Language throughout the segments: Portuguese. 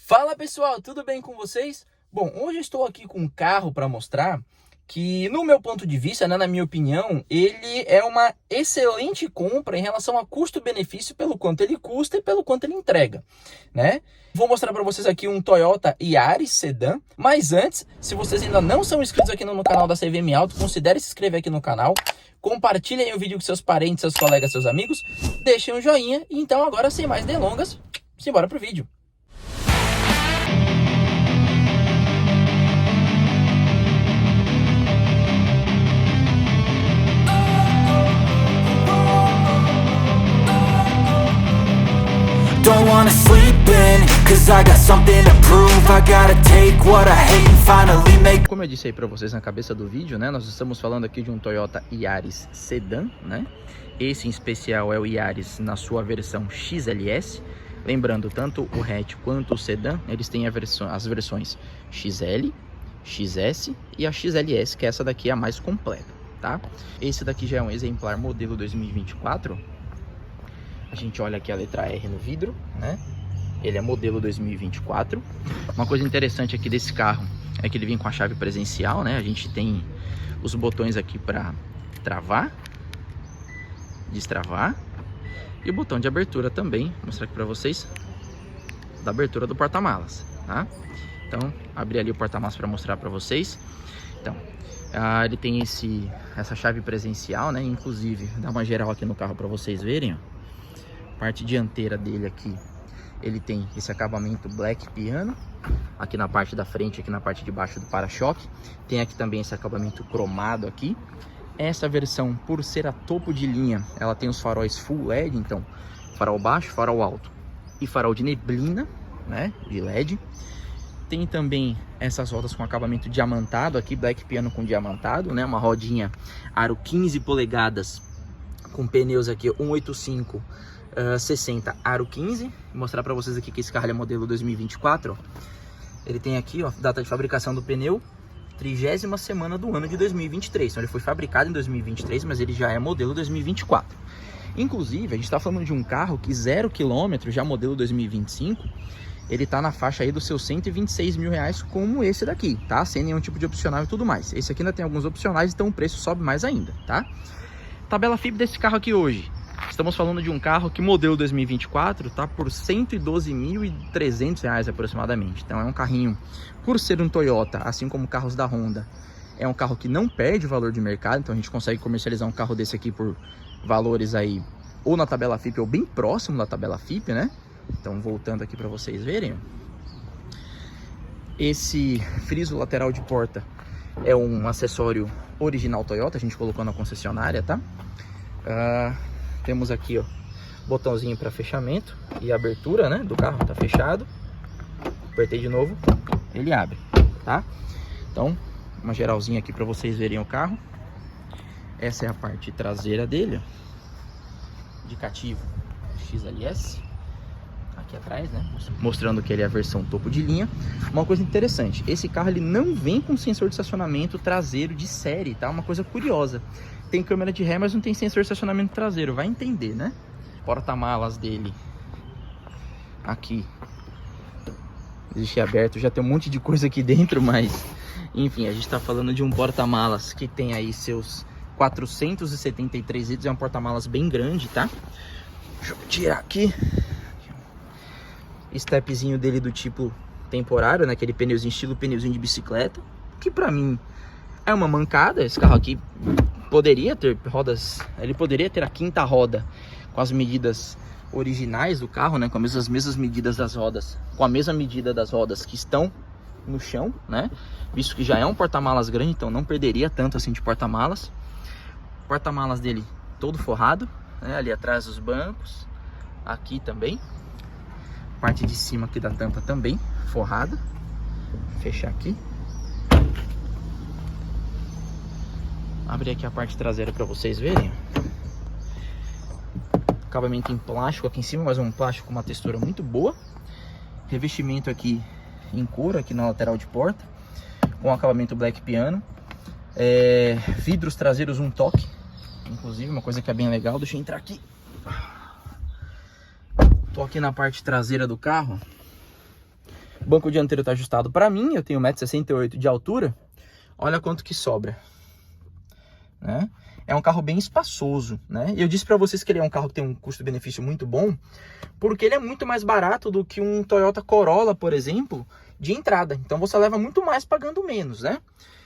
Fala pessoal, tudo bem com vocês? Bom, hoje eu estou aqui com um carro para mostrar que, no meu ponto de vista, na minha opinião, ele é uma excelente compra em relação a custo-benefício pelo quanto ele custa e pelo quanto ele entrega, né? Vou mostrar para vocês aqui um Toyota Yaris Sedan, mas antes, se vocês ainda não são inscritos aqui no canal da CVM Auto, considere se inscrever aqui no canal, compartilhem o vídeo com seus parentes, seus colegas, seus amigos, deixem um joinha e então agora, sem mais delongas, simbora pro vídeo. Don't wanna sleep in, cause I got something to prove. I gotta take what I hate and finally make. Como eu disse aí pra vocês na cabeça do vídeo, né? Nós estamos falando aqui de um Toyota Yaris Sedan, né? Esse em especial é o Yaris na sua versão XLS. Lembrando, tanto o hatch quanto o Sedan, eles têm as versões XL, XS e a XLS, que essa daqui é a mais completa, tá? Esse daqui já é um exemplar modelo 2024. A gente olha aqui a letra R no vidro, né? Ele é modelo 2024. Uma coisa interessante aqui desse carro é que ele vem com a chave presencial, né? A gente tem os botões aqui para travar, destravar e o botão de abertura também. Vou mostrar aqui para vocês da abertura do porta-malas, tá? Então, abri ali o porta-malas para mostrar para vocês. Então, ele tem essa chave presencial, né? Inclusive, dá uma geral aqui no carro para vocês verem, ó. Parte dianteira dele aqui, ele tem esse acabamento black piano. Aqui na parte da frente, aqui na parte de baixo do para-choque. Tem aqui também esse acabamento cromado aqui. Essa versão, por ser a topo de linha, ela tem os faróis full LED. Então, farol baixo, farol alto e farol de neblina, né, de LED. Tem também essas rodas com acabamento diamantado aqui, black piano com diamantado, né. Uma rodinha aro 15 polegadas com pneus aqui 185 60 aro 15. Vou mostrar para vocês aqui que esse carro é modelo 2024, ó. Ele tem aqui, ó, data de fabricação do pneu, 30ª semana do ano de 2023. Então ele foi fabricado em 2023, mas ele já é modelo 2024. Inclusive, a gente está falando de um carro que 0 km, já modelo 2025, ele tá na faixa aí dos seus 126 mil reais, como esse daqui, tá? Sem nenhum tipo de opcional e tudo mais. Esse aqui ainda tem alguns opcionais, então o preço sobe mais ainda, tá? Tabela FIP desse carro aqui hoje. Estamos falando de um carro que modelo 2024 tá por R$ 112.300 aproximadamente. Então é um carrinho, por ser um Toyota, assim como carros da Honda, é um carro que não perde o valor de mercado. Então a gente consegue comercializar um carro desse aqui por valores aí ou na tabela FIP ou bem próximo da tabela FIP, né? Então voltando aqui para vocês verem, ó. Esse friso lateral de porta é um acessório original Toyota, a gente colocou na concessionária, tá? Temos aqui, ó, botãozinho para fechamento e abertura, né, do carro, tá fechado. Apertei de novo, ele abre, tá? Então, uma geralzinha aqui para vocês verem o carro. Essa é a parte traseira dele, ó, indicativo XLS. Aqui atrás, né, mostrando que ele é a versão topo de linha. Uma coisa interessante, esse carro ele não vem com sensor de estacionamento traseiro de série, tá? Uma coisa curiosa. Tem câmera de ré, mas não tem sensor de estacionamento traseiro, vai entender, né? Porta-malas dele aqui existe aberto, já tem um monte de coisa aqui dentro, mas enfim, a gente tá falando de um porta-malas que tem aí seus 473 litros, é um porta-malas bem grande, tá? Deixa eu tirar aqui. Stepzinho dele do tipo temporário, né? Aquele pneuzinho estilo pneuzinho de bicicleta, que pra mim é uma mancada. Esse carro aqui poderia ter rodas, ele poderia ter a quinta roda com as medidas originais do carro, né? Com as mesmas medidas das rodas, com a mesma medida das rodas que estão no chão, né? Visto que já é um porta-malas grande, então não perderia tanto assim de porta-malas. Porta-malas dele todo forrado, né? Ali atrás dos bancos, aqui também. Parte de cima aqui da tampa também forrada. Vou fechar aqui. Abrir aqui a parte traseira para vocês verem. Acabamento em plástico aqui em cima, mas um plástico com uma textura muito boa. Revestimento aqui em couro aqui na lateral de porta, com acabamento black piano. Vidros traseiros um toque, inclusive uma coisa que é bem legal. Deixa eu entrar aqui. Tô aqui na parte traseira do carro. O banco dianteiro está ajustado para mim, eu tenho 1,68 m de altura. Olha quanto que sobra, né? É um carro bem espaçoso, né? Eu disse para vocês que ele é um carro que tem um custo-benefício muito bom, porque ele é muito mais barato do que um Toyota Corolla, por exemplo, de entrada. Então você leva muito mais pagando menos, né?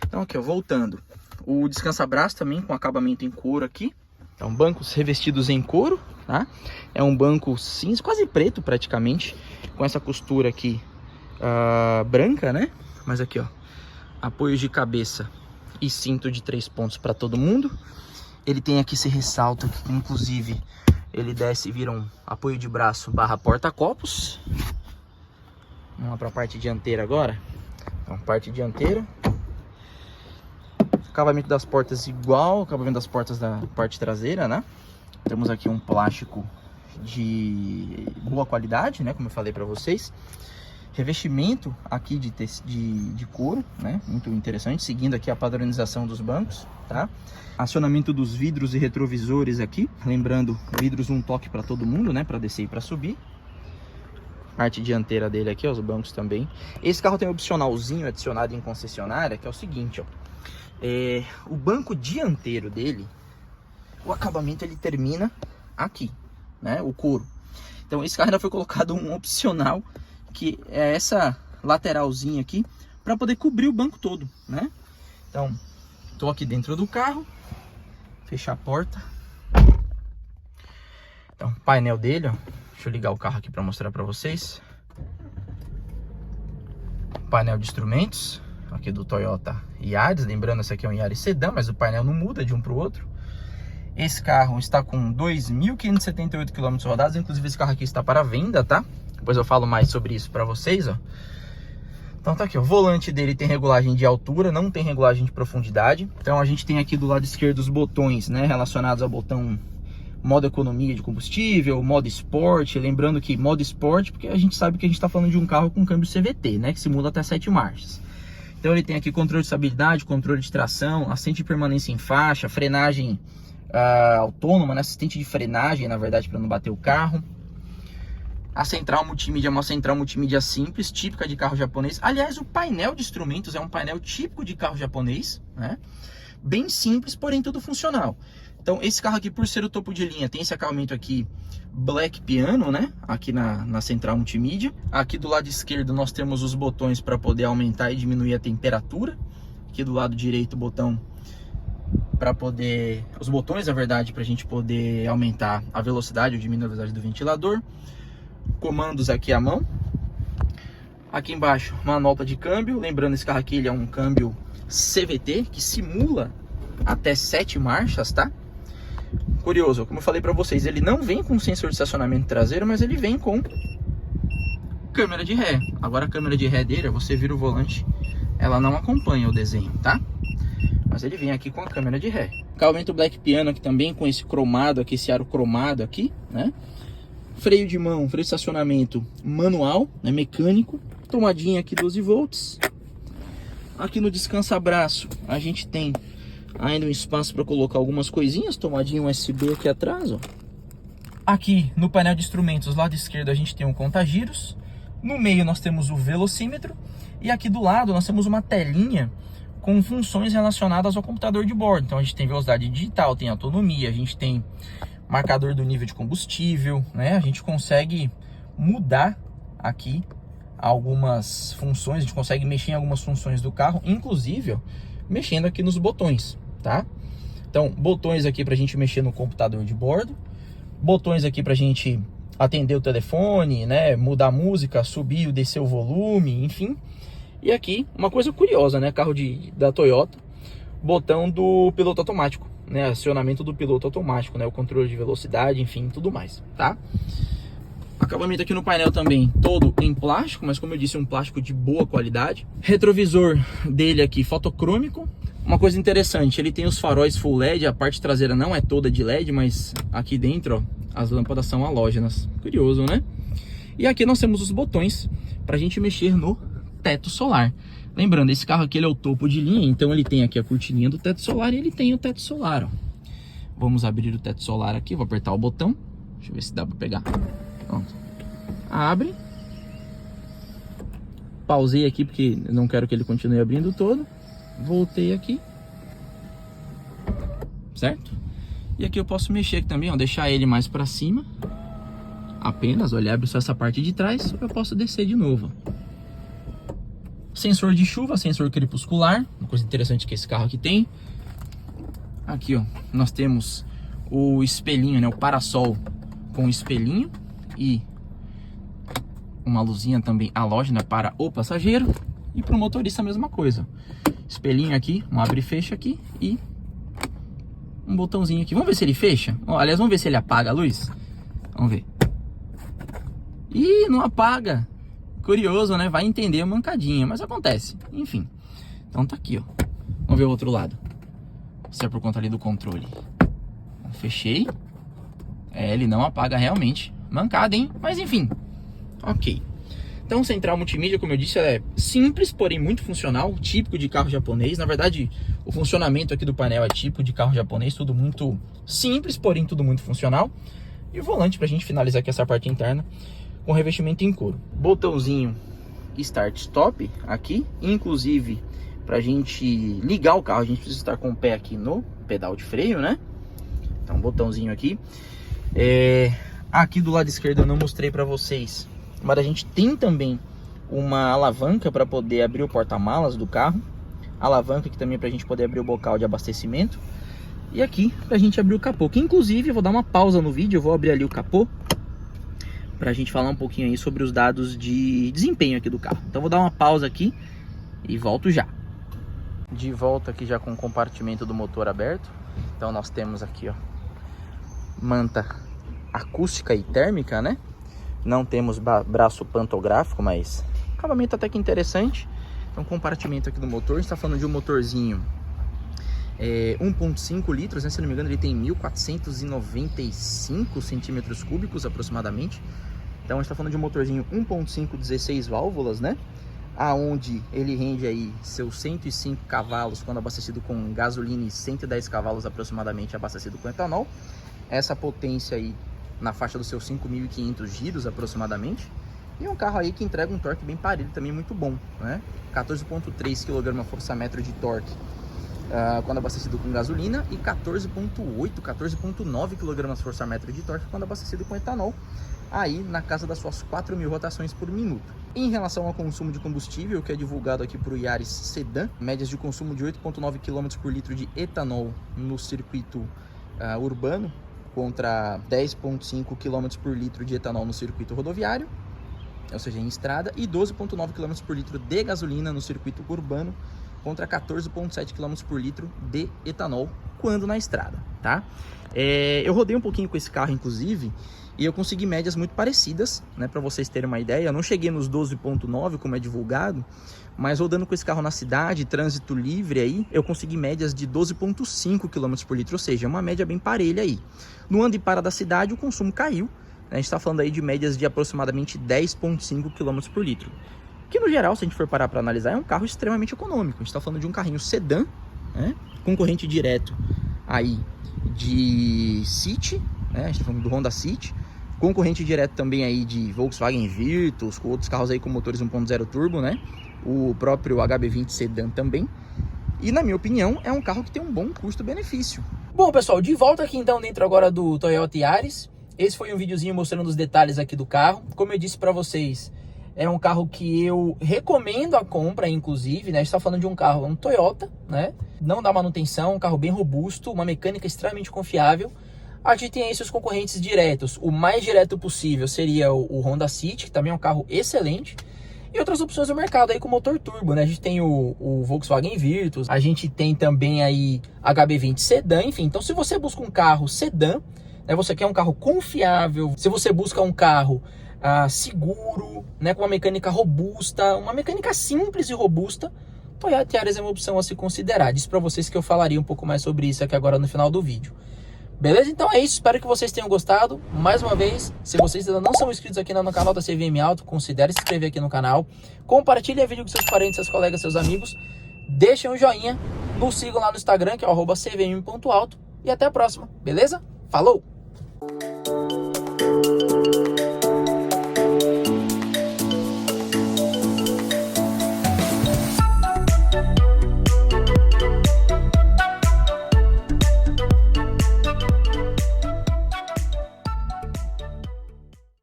Então aqui, ó, voltando. O descansa-braço também com acabamento em couro aqui. Então, bancos revestidos em couro, tá? É um banco cinza, quase preto praticamente, com essa costura aqui branca, né? Mas aqui, ó, apoios de cabeça e cinto de 3 pontos para todo mundo. Ele tem aqui esse ressalto aqui, que inclusive ele desce e vira um apoio de braço / porta-copos. Vamos lá para a parte dianteira agora. Então, parte dianteira. Acabamento das portas igual ao acabamento das portas da parte traseira, né? Temos aqui um plástico de boa qualidade, né? Como eu falei para vocês. Revestimento aqui de couro, né? Muito interessante, seguindo aqui a padronização dos bancos, tá? Acionamento dos vidros e retrovisores aqui, lembrando, vidros um toque para todo mundo, né? Para descer e para subir. Parte dianteira dele aqui, ó, os bancos também. Esse carro tem um opcionalzinho adicionado em concessionária, que é o seguinte, ó. O banco dianteiro dele, o acabamento ele termina aqui, né? O couro. Então esse carro ainda foi colocado um opcional, que é essa lateralzinha aqui, para poder cobrir o banco todo, né? Então, tô aqui dentro do carro, fechar a porta. Então, painel dele, ó. Deixa eu ligar o carro aqui para mostrar para vocês. Painel de instrumentos, aqui do Toyota Yaris. Lembrando, esse aqui é um Yaris Sedan, mas o painel não muda de um para o outro. Esse carro está com 2.578 km rodados. Inclusive, esse carro aqui está para venda, tá? Depois eu falo mais sobre isso para vocês, ó. Então tá aqui, ó. O volante dele tem regulagem de altura, não tem regulagem de profundidade. Então a gente tem aqui do lado esquerdo os botões, né, relacionados ao botão modo economia de combustível, modo esporte. Lembrando que modo esporte, porque a gente sabe que a gente está falando de um carro com câmbio CVT, né, que simula até 7 marchas. Então ele tem aqui controle de estabilidade, controle de tração, assistente de permanência em faixa, frenagem autônoma, né, assistente de frenagem, na verdade, para não bater o carro. A central multimídia é uma central multimídia simples, típica de carro japonês. Aliás, o painel de instrumentos é um painel típico de carro japonês, né? Bem simples, porém tudo funcional. Então, esse carro aqui, por ser o topo de linha, tem esse acabamento aqui Black Piano, né? Aqui na central multimídia. Aqui do lado esquerdo nós temos os botões para poder aumentar e diminuir a temperatura. Aqui do lado direito o botão para poder... Os botões, na verdade, para a gente poder aumentar a velocidade ou diminuir a velocidade do ventilador. Comandos aqui à mão. Aqui embaixo, manopla de câmbio. Lembrando, esse carro aqui ele é um câmbio CVT, que simula até 7 marchas, tá? Curioso, como eu falei para vocês, ele não vem com sensor de estacionamento traseiro, mas ele vem com câmera de ré. Agora a câmera de ré dele, você vira o volante, ela não acompanha o desenho, tá? Mas ele vem aqui com a câmera de ré. Acabamento Black Piano aqui também, com esse cromado aqui, esse aro cromado aqui, né? Freio de mão, freio de estacionamento manual, né, mecânico. Tomadinha aqui 12 volts. Aqui no descansa-braço a gente tem ainda um espaço para colocar algumas coisinhas. Tomadinha USB aqui atrás, ó. Aqui no painel de instrumentos, lado esquerdo, a gente tem um conta-giros. No meio nós temos o velocímetro. E aqui do lado nós temos uma telinha com funções relacionadas ao computador de bordo. Então a gente tem velocidade digital, tem autonomia, a gente tem marcador do nível de combustível, né? A gente consegue mudar aqui algumas funções, a gente consegue mexer em algumas funções do carro, inclusive, ó, mexendo aqui nos botões, tá? Então, botões aqui pra gente mexer no computador de bordo, botões aqui pra gente atender o telefone, né? Mudar a música, subir ou descer o volume, enfim. E aqui, uma coisa curiosa, né? Carro da Toyota, botão do piloto automático, né? Acionamento do piloto automático, né? O controle de velocidade, enfim, tudo mais, tá? Acabamento aqui no painel também todo em plástico, mas como eu disse, um plástico de boa qualidade. Retrovisor dele aqui fotocrômico. Uma coisa interessante, ele tem os faróis full LED, a parte traseira não é toda de LED, mas aqui dentro, ó, as lâmpadas são halógenas. Curioso, né? E aqui nós temos os botões para a gente mexer no teto solar. Lembrando, esse carro aqui ele é o topo de linha, então ele tem aqui a cortininha do teto solar e ele tem o teto solar, ó. Vamos abrir o teto solar aqui, vou apertar o botão. Deixa eu ver se dá para pegar. Pronto. Abre. pausei aqui porque não quero que ele continue abrindo todo. Voltei aqui. Certo? E aqui eu posso mexer aqui também, ó, deixar ele mais para cima. Apenas, olha, abre só essa parte de trás. Eu posso descer de novo. Sensor de chuva, sensor crepuscular. Uma coisa interessante que esse carro aqui tem. Aqui, ó, nós temos o espelhinho, né, o parasol com espelhinho e uma luzinha também halógena para o passageiro. E para o motorista a mesma coisa. Espelhinho aqui, um abre e fecha aqui e um botãozinho aqui. Vamos ver se ele fecha? Aliás, vamos ver se ele apaga a luz. Vamos ver. Ih, não apaga. Curioso, né? Vai entender a mancadinha, mas acontece. Enfim. Então tá aqui, ó. Vamos ver o outro lado. Se é por conta ali do controle. Fechei. Ele não apaga realmente. Mancada, hein? Mas enfim. Ok. Então, central multimídia, como eu disse, ela é simples, porém muito funcional. Típico de carro japonês. Na verdade, o funcionamento aqui do painel é típico de carro japonês. Tudo muito simples, porém tudo muito funcional. E o volante pra gente finalizar aqui essa parte interna com revestimento em couro. Botãozinho Start Stop aqui. Inclusive, pra gente ligar o carro, a gente precisa estar com o pé aqui no pedal de freio, né? Então, botãozinho aqui. Aqui do lado esquerdo eu não mostrei pra vocês, mas a gente tem também uma alavanca para poder abrir o porta-malas do carro. Alavanca aqui também para a gente poder abrir o bocal de abastecimento. E aqui para a gente abrir o capô, que inclusive eu vou dar uma pausa no vídeo, eu vou abrir ali o capô para a gente falar um pouquinho aí sobre os dados de desempenho aqui do carro. Então vou dar uma pausa aqui e volto já. De volta aqui já com o compartimento do motor aberto. Então nós temos aqui, ó, manta acústica e térmica, né? Não temos braço pantográfico, mas acabamento até que interessante. Então, compartimento aqui do motor. A gente está falando de um motorzinho 1.5 litros, né? Se não me engano, ele tem 1.495 centímetros cúbicos aproximadamente. Então, a gente está falando de um motorzinho 1.5, 16 válvulas, né? Aonde ele rende aí seus 105 cavalos quando abastecido com gasolina e 110 cavalos aproximadamente abastecido com etanol. Essa potência aí na faixa dos seus 5.500 giros aproximadamente. E um carro aí que entrega um torque bem parelho, também muito bom, né? 14.3 kgfm de torque quando abastecido com gasolina e 14.8, 14.9 kgfm de torque quando abastecido com etanol, aí na casa das suas 4.000 rotações por minuto. Em relação ao consumo de combustível, que é divulgado aqui para o Yaris Sedan, médias de consumo de 8.9 km por litro de etanol no circuito urbano, contra 10.5 km por litro de etanol no circuito rodoviário, ou seja, em estrada, e 12.9 km por litro de gasolina no circuito urbano, contra 14.7 km por litro de etanol quando na estrada, tá? Eu rodei um pouquinho com esse carro, inclusive, e eu consegui médias muito parecidas, né, para vocês terem uma ideia. Eu não cheguei nos 12.9 como é divulgado, mas rodando com esse carro na cidade, trânsito livre aí, eu consegui médias de 12.5 km por litro, ou seja, uma média bem parelha aí. No ando e para da cidade, o consumo caiu, né? A gente está falando aí de médias de aproximadamente 10.5 km por litro. Que no geral, se a gente for parar para analisar, é um carro extremamente econômico. A gente está falando de um carrinho sedã, né? Concorrente direto aí de City, né? A gente está falando do Honda City. Concorrente direto também aí de Volkswagen Virtus, com outros carros aí com motores 1.0 turbo, né? O próprio HB20 Sedan também. E na minha opinião, é um carro que tem um bom custo-benefício. Bom, pessoal, de volta aqui então dentro agora do Toyota Yaris. Esse foi um videozinho mostrando os detalhes aqui do carro. Como eu disse para vocês, é um carro que eu recomendo a compra, inclusive, né? A gente tá falando de um carro, um Toyota, né? Não dá manutenção, um carro bem robusto, uma mecânica extremamente confiável. A gente tem aí seus concorrentes diretos. O mais direto possível seria o Honda City, que também é um carro excelente. E outras opções do mercado aí com motor turbo, né? A gente tem o Volkswagen Virtus, a gente tem também aí HB20 Sedan, enfim. Então, se você busca um carro sedã, né? Você quer um carro confiável, se você busca um carro seguro, né? Com uma mecânica robusta, uma mecânica simples e robusta, Toyota Yaris é uma opção a se considerar. Disse para vocês que eu falaria um pouco mais sobre isso aqui agora no final do vídeo. Beleza? Então é isso, espero que vocês tenham gostado. Mais uma vez, se vocês ainda não são inscritos aqui no canal da CVM Auto, considere se inscrever aqui no canal. Compartilhe o vídeo com seus parentes, seus colegas, seus amigos. Deixem um joinha, nos sigam lá no Instagram, que é o @cvm.auto. E até a próxima, beleza? Falou!